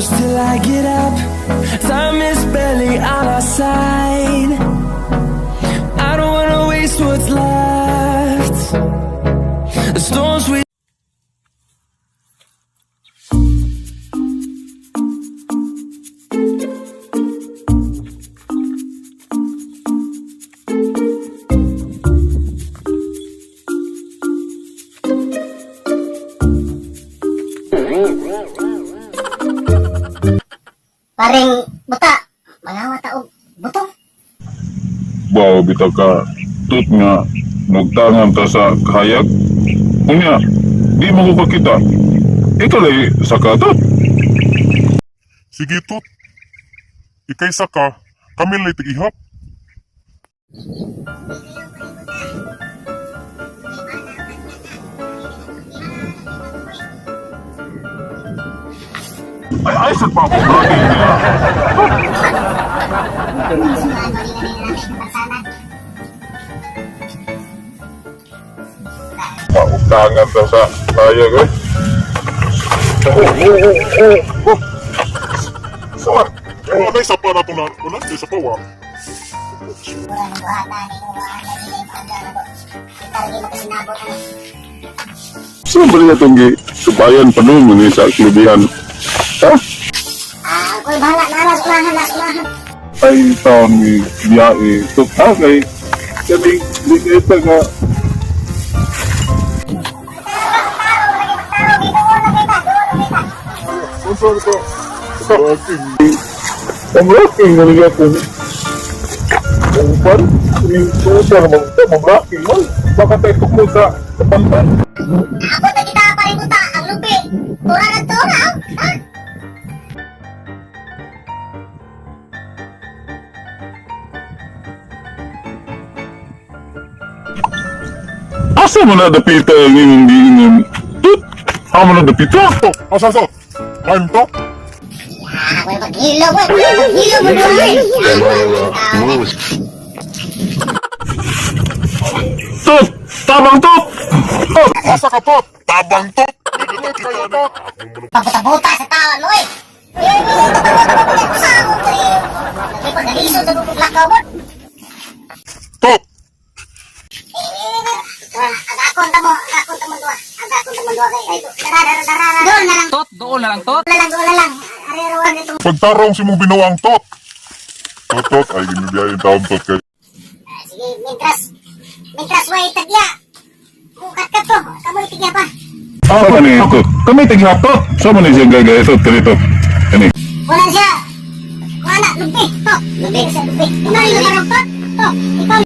close till I get up. Time is barely on our side. I don't wanna waste what's left. The storms we Paring buta, mga taog butong. Wow, bitaw ka tut nga nagtangan ta sa kayak. Unya, di mo ko kita. Ikaw lay sa katot. Sige tut. Ikay saka, kami lay tig-ihap. Ay, sa pa ako lagi nila. Pautangan ta sa kayak eh. Saan? Yung anay sa para ito na, unan, sa pawa. Saan ba niya itong subayan pa noon sa klubihan? Ha? Ako'y bahala na sulahan. Ay, taon ni biyahe. Ito ha, kay kaming ligeta ka. Ito. Pamlaking na niya kung upan. Kuning sugar naman ito, pamlaking mo. Baka tayo tukmo sa pantan. Ako na kita paring buta, ang lupi. Tura na tura, ha? Asa mo na dapita ang inyong diinom? Tut! Amo na dapita? Asa so? I'm to? Ako'y maghilo mo doon. Tut! Tabang tut! Asa ka tot? Tabang tot? Kayo tot? Pabuta-buta sa taon mo eh. Saan mo eh? Nagpagdalisod sa bukong lakaw mo. Tot! Agakon ta mo doon. Doon na lang. Doon na lang, tot. Doon na lang. Ariruan ito. Pagtarong si mong binawang tot. Tot, ay ginibiyayin taon tot kay. Sige, mintras way tagya. Katkat to. Kamoy tagya pa. Apa ni ito? Kami tigihap to. Saan mo na siya gagaya ito? Ganito. Ano? Wala siya. Wala. Lupi. To. Lupi siya. Lupi. Ikaw yung parang tot. To. Ikaw.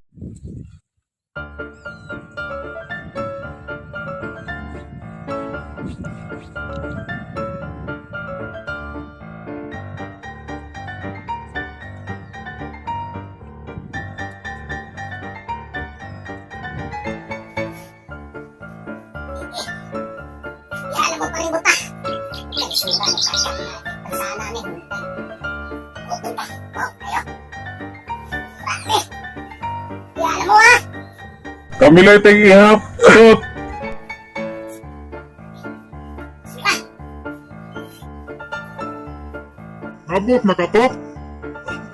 Alam mo pa rin buta. Nagsuga ni Pasha. Pagsana ni Buta. Buto pa. Ayo. Bakit? Alam mo ah. Kami lang tigihap. Tut! Nabot na ka tot?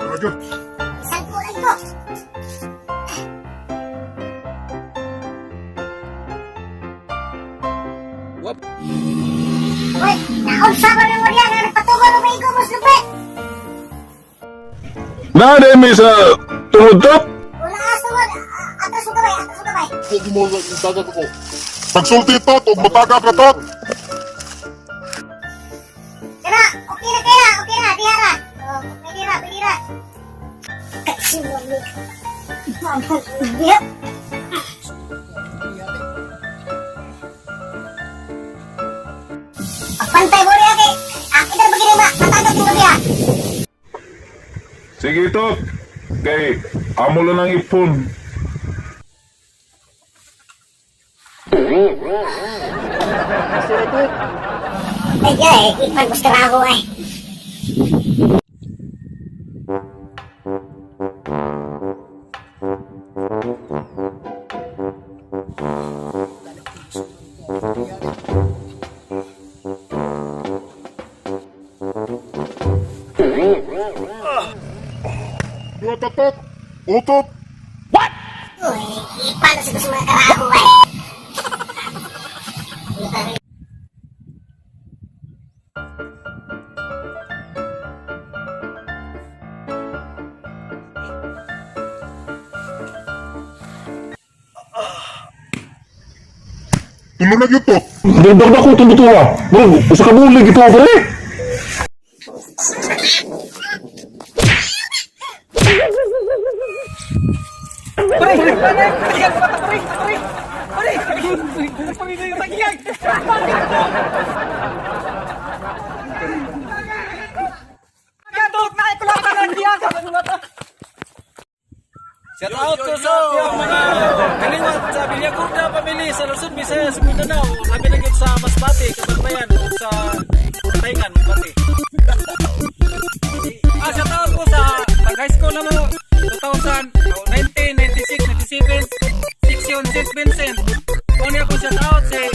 Talaga. Isang kulay ko. Uy, naunsa ba yung Maria na nagpatugan ng may gumos lupi? Nade mi sa tungod tut! Wala asawad. Atas mo kamay. Hindi mo tagad ko. Pagsulti tot, o matagap ka tot. Kira, okay na. Dihara. Oh, bidira. Kasimuan mo. Mampang ubiya. Pagpantay mo rin kay akin na bagay na matagap yung ubiya. Sige tut! Kay amo lang ang ipon. Ay, ipan mo sa trabaho ay. Totot! Utot! Uy, paano sa gusto mga karaho eh? Tulo na yun, Tot! Dagdag na ko itong butuha. Bro, usa ka bulig ito ako eh. Shout out ko sa mga kaliwat sa Bilyaguda, pamilya sa Luzon, Visayas, Mindanao. Labi na gid sa Masbate, Kabanbayan, sa Taingan, Masbate. Shout out ko sa high school na mo, 2000, 1996, 97, section St. Vincent. Kung niya ko shout out si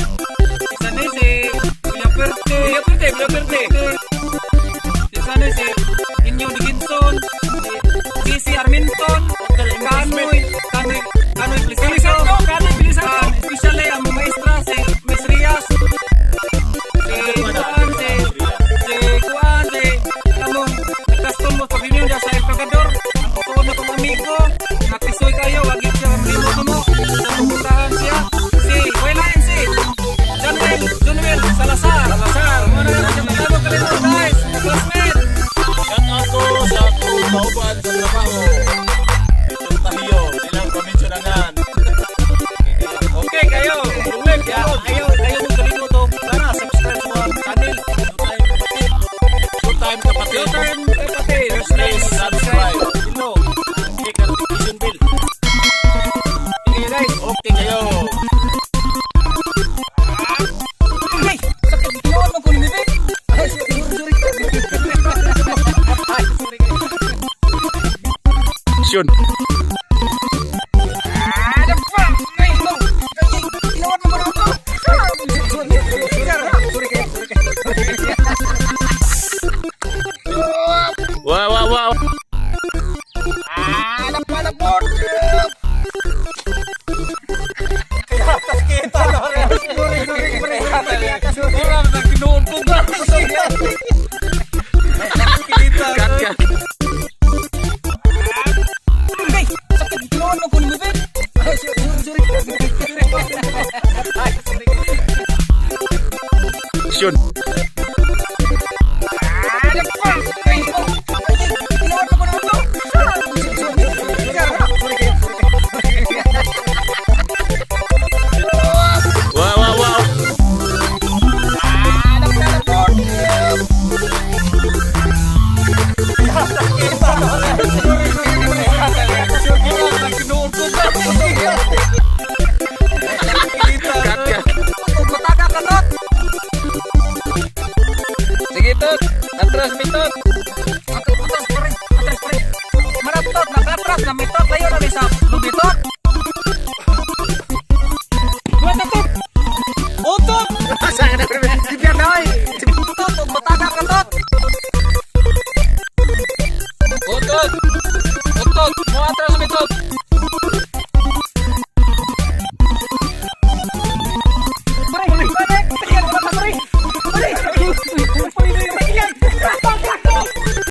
Sanay si Villaperte. Si Sanay si Inyo Diginson, si C.C. Arminton, Kanoy Blisato, especially ang mga maestra, si Miss Rias, nagkaston mo sa binyon sa El Pagador, ang tutuwa na itong amigo, nakisoy kayo, wagit siya ang limot mo, napuputahan siya, si Wayline, si Jonuel Salazar, muna na siya matalo ka rin mo guys, classmate. Shout out ko sa kauban sa trabaho. Tahiyo, nilang pamitsyonan. Okay kayo, problem kayo mo galing to. Sana subscribe mo ang channel. Showtime kapatid. First name, subscribe. Hello. Click notification bell. Okay guys, okay kayo. Okay, sakit ginawa mo ko ni Vic. Ay, sorry. Shun. Wow. Nagpalabot! Kita na rin! Kurang na kinuon ko ba? Katkat! Okay! Sakit kinuon mo kung lumibig! Ay, sorry! Shun! Sige Tot, atras mitot. Maratot, nakatras na mitot. Layo na sa lubitot. Buta Tot. Utot. Saan na rin? Sibyan na oy. Utot, mataga ka Tot. Utot. Mo atras mitot.